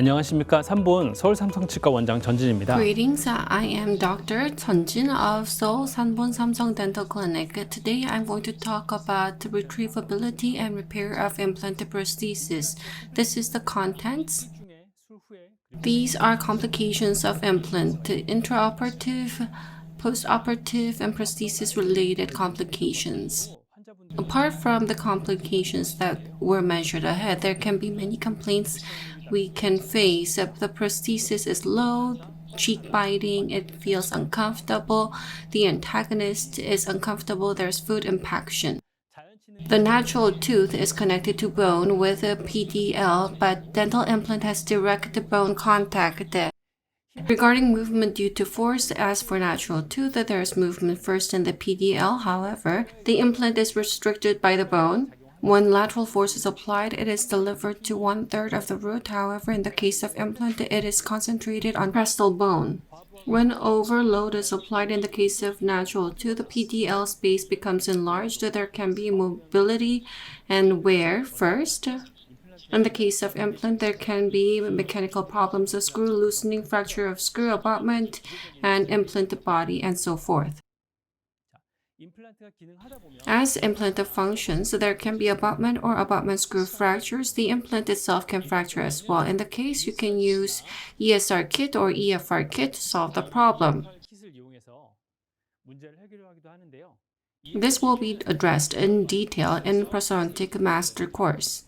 안녕하십니까. 3본 서울 삼성치과 원장 전진입니다. Greetings, I am Dr. Chunjin of Seoul Sanbon Samsung Dental Clinic. Today I'm going to talk about the retrievability and repair of implant prosthesis. This is the contents. These are complications of implant, intraoperative, postoperative, and prosthesis-related complications. Apart from the complications that were mentioned ahead, there can be many complaints we can face. The prosthesis is low, cheek biting, it feels uncomfortable, the antagonist is uncomfortable, there's food impaction. The natural tooth is connected to bone with a PDL, but dental implant has direct bone contact. Regarding movement due to force, as for natural tooth, there is movement first in the PDL. However, the implant is restricted by the bone. When lateral force is applied, it is delivered to 1/3 of the root. However, in the case of implant, it is concentrated on crestal bone. When overload is applied in the case of natural tooth, the PDL space becomes enlarged. There can be mobility and wear first. In the case of implant, there can be mechanical problems of screw loosening, fracture of screw abutment, and implant body, and so forth. As implant functions, there can be abutment or abutment screw fractures. The implant itself can fracture as well. In the case, you can use ESR kit or EFR kit to solve the problem. This will be addressed in detail in Prosthodontic Master Course.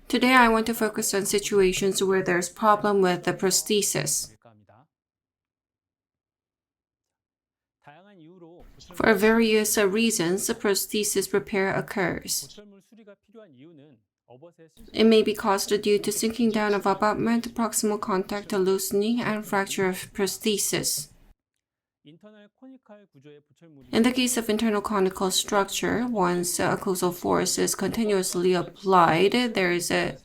Today, I want to focus on situations where there's problem with the prosthesis. For various reasons, the prosthesis repair occurs. It may be caused due to sinking down of abutment, proximal contact loosening, and fracture of prosthesis. In the case of internal conical structure, once occlusal force is continuously applied, there is a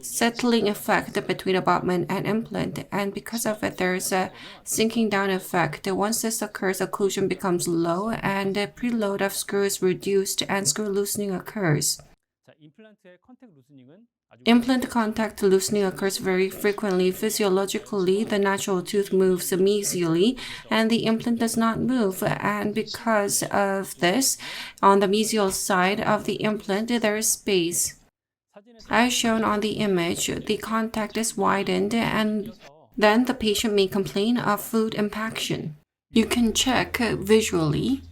settling effect between abutment and implant, and because of it, there is a sinking down effect. Once this occurs, occlusion becomes low, and the preload of screw is reduced, and screw loosening occurs. Implant contact loosening occurs very frequently. Physiologically, the natural tooth moves mesially, and the implant does not move. And because of this, on the mesial side of the implant, there is space. As shown on the image, the contact is widened, and then the patient may complain of food impaction. You can check visually.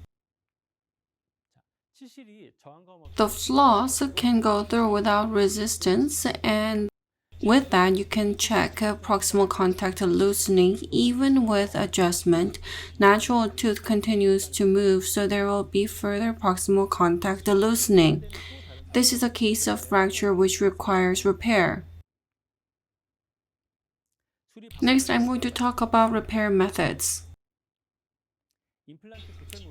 The floss can go through without resistance, and with that, you can check proximal contact loosening. Even with adjustment, natural tooth continues to move, so there will be further proximal contact loosening. This is a case of fracture which requires repair. Next, I'm going to talk about repair methods.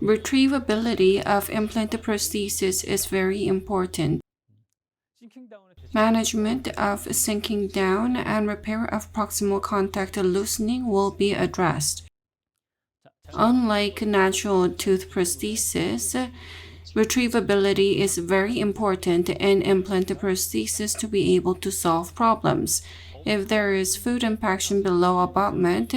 Retrievability of implant prosthesis is very important. Management of sinking down and repair of proximal contact loosening will be addressed. Unlike natural tooth prosthesis, retrievability is very important in implant prosthesis to be able to solve problems. If there is food impaction below abutment,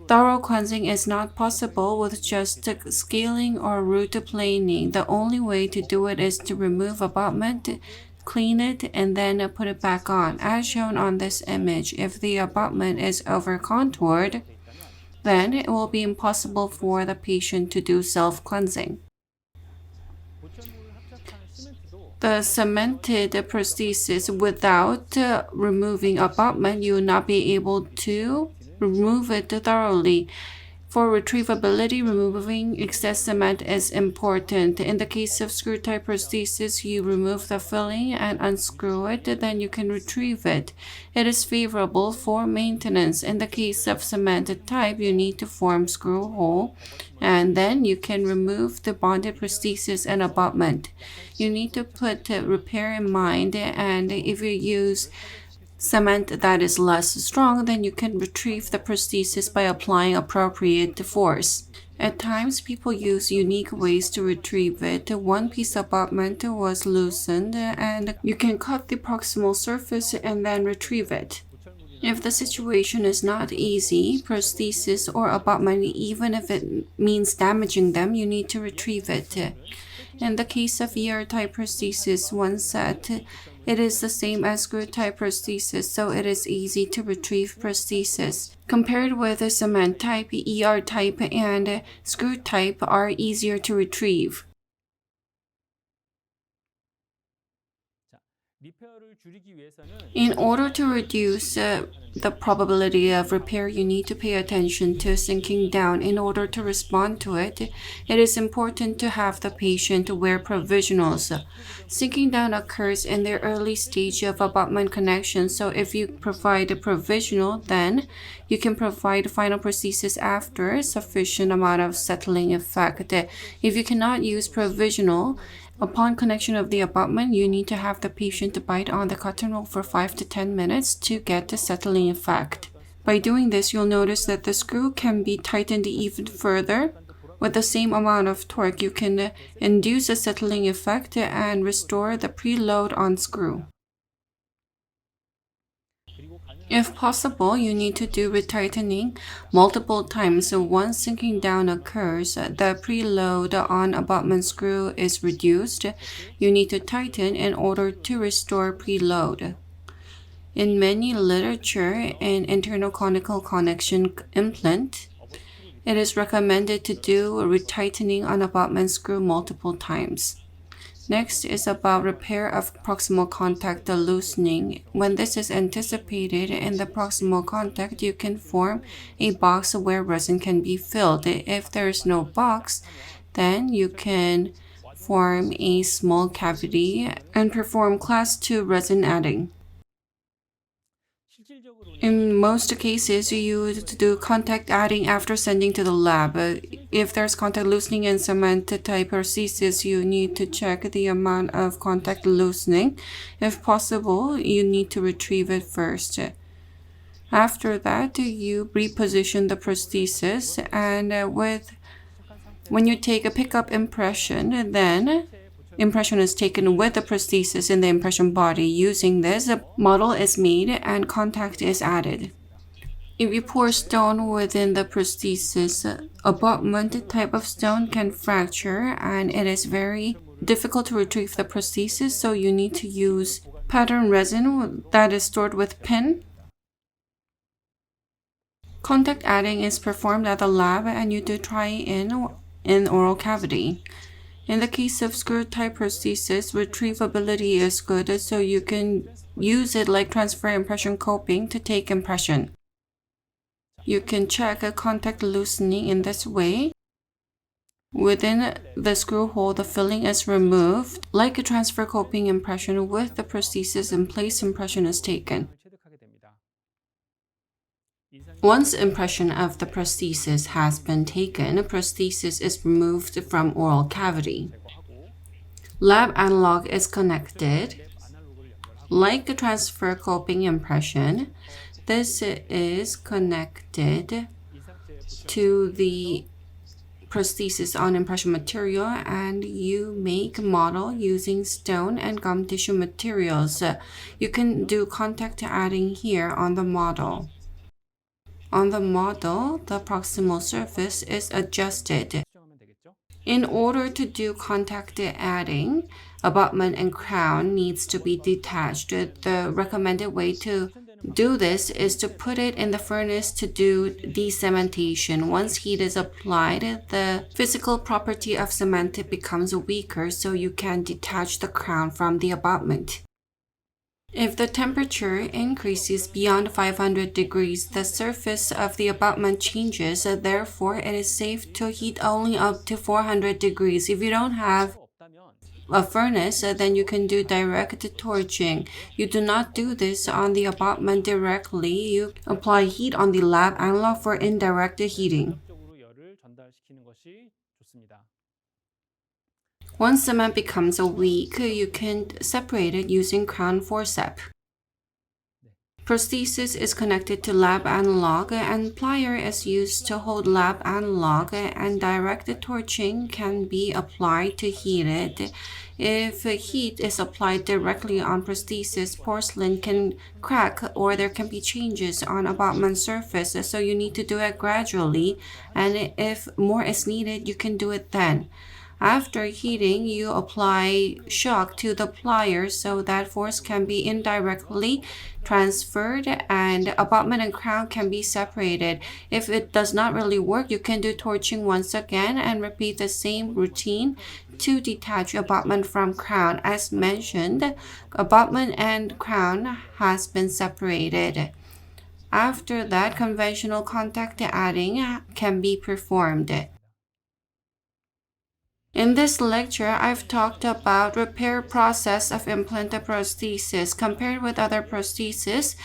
thorough cleansing is not possible with just scaling or root planing. The only way to do it is to remove abutment, clean it, and then put it back on. As shown on this image, if the abutment is over-contoured, then it will be impossible for the patient to do self-cleansing. The cemented prosthesis without removing abutment, you will not be able to remove it thoroughly. For retrievability, removing excess cement is important. In the case of screw-type prosthesis, you remove the filling and unscrew it, then you can retrieve it. It is favorable for maintenance. In the case of cemented type, you need to form screw hole, and then you can remove the bonded prosthesis and abutment. You need to put repair in mind, and if you use cement that is less strong, then you can retrieve the prosthesis by applying appropriate force. At times, people use unique ways to retrieve it. One piece of abutment was loosened, and you can cut the proximal surface and then retrieve it. If the situation is not easy, prosthesis or abutment, even if it means damaging them, you need to retrieve it. In the case of ER-type prosthesis, one set, it is the same as screw-type prosthesis, so it is easy to retrieve prosthesis. Compared with a cement type, ER-type and screw-type are easier to retrieve. In order to reduce the probability of repair, you need to pay attention to sinking down. In order to respond to it, it is important to have the patient wear provisionals. Sinking down occurs in the early stage of abutment connection, so if you provide a provisional, then you can provide final prosthesis after sufficient amount of settling effect. If you cannot use provisional, upon connection of the abutment, you need to have the patient bite on the cotton roll for 5 to 10 minutes to get the settling effect. By doing this, you'll notice that the screw can be tightened even further. With the same amount of torque, you can induce a settling effect and restore the preload on screw. If possible, you need to do retightening multiple times. So once sinking down occurs, the preload on abutment screw is reduced. You need to tighten in order to restore preload. In many literature in internal conical connection implant, it is recommended to do retightening on abutment screw multiple times. Next is about repair of proximal contact loosening. When this is anticipated in the proximal contact, you can form a box where resin can be filled. If there is no box, then you can form a small cavity and perform class 2 resin adding. In most cases, you do contact adding after sending to the lab. If there's contact loosening in cement-type prosthesis, you need to check the amount of contact loosening. If possible, you need to retrieve it first. After that, you reposition the prosthesis, and when you take a pickup impression, then impression is taken with the prosthesis in the impression body. Using this, a model is made and contact is added. If you pour stone within the prosthesis, abutment type of stone can fracture and it is very difficult to retrieve the prosthesis, so you need to use pattern resin that is stored with pin. Contact adding is performed at the lab and you do try in oral cavity. In the case of screw-type prosthesis, retrievability is good, so you can use it like transfer impression coping to take impression. You can check a contact loosening in this way. Within the screw hole, the filling is removed. Like a transfer coping impression with the prosthesis in place, impression is taken. Once impression of the prosthesis has been taken, prosthesis is removed from oral cavity. Lab analog is connected. Like a transfer coping impression, this is connected to the prosthesis on impression material, and you make model using stone and gum tissue materials. You can do contact adding here on the model. On the model, the proximal surface is adjusted. In order to do contact adding, abutment and crown needs to be detached. The recommended way to do this is to put it in the furnace to do de-cementation. Once heat is applied, the physical property of cement becomes weaker, so you can detach the crown from the abutment. If the temperature increases beyond 500 degrees, the surface of the abutment changes. Therefore, it is safe to heat only up to 400 degrees. If you don't have a furnace, then you can do direct torching. You do not do this on the abutment directly. You apply heat on the lab analog for indirect heating. Once cement becomes weak, you can separate it using crown forceps. Prosthesis is connected to lab analog, and plier is used to hold lab analog, and direct torching can be applied to heat it. If heat is applied directly on prosthesis, porcelain can crack or there can be changes on abutment surface, so you need to do it gradually, and if more is needed, you can do it then. After heating, you apply shock to the pliers so that force can be indirectly transferred and abutment and crown can be separated. If it does not really work, you can do torching once again and repeat the same routine to detach abutment from crown. As mentioned, abutment and crown has been separated. After that, conventional contact adding can be performed. In this lecture, I've talked about repair process of implant prosthesis. Compared with other prostheses,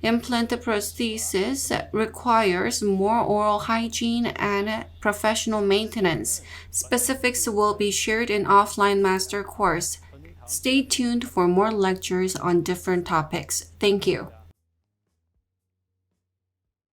implant prosthesis requires more oral hygiene and professional maintenance. Specifics will be shared in offline master course. Stay tuned for more lectures on different topics. Thank you.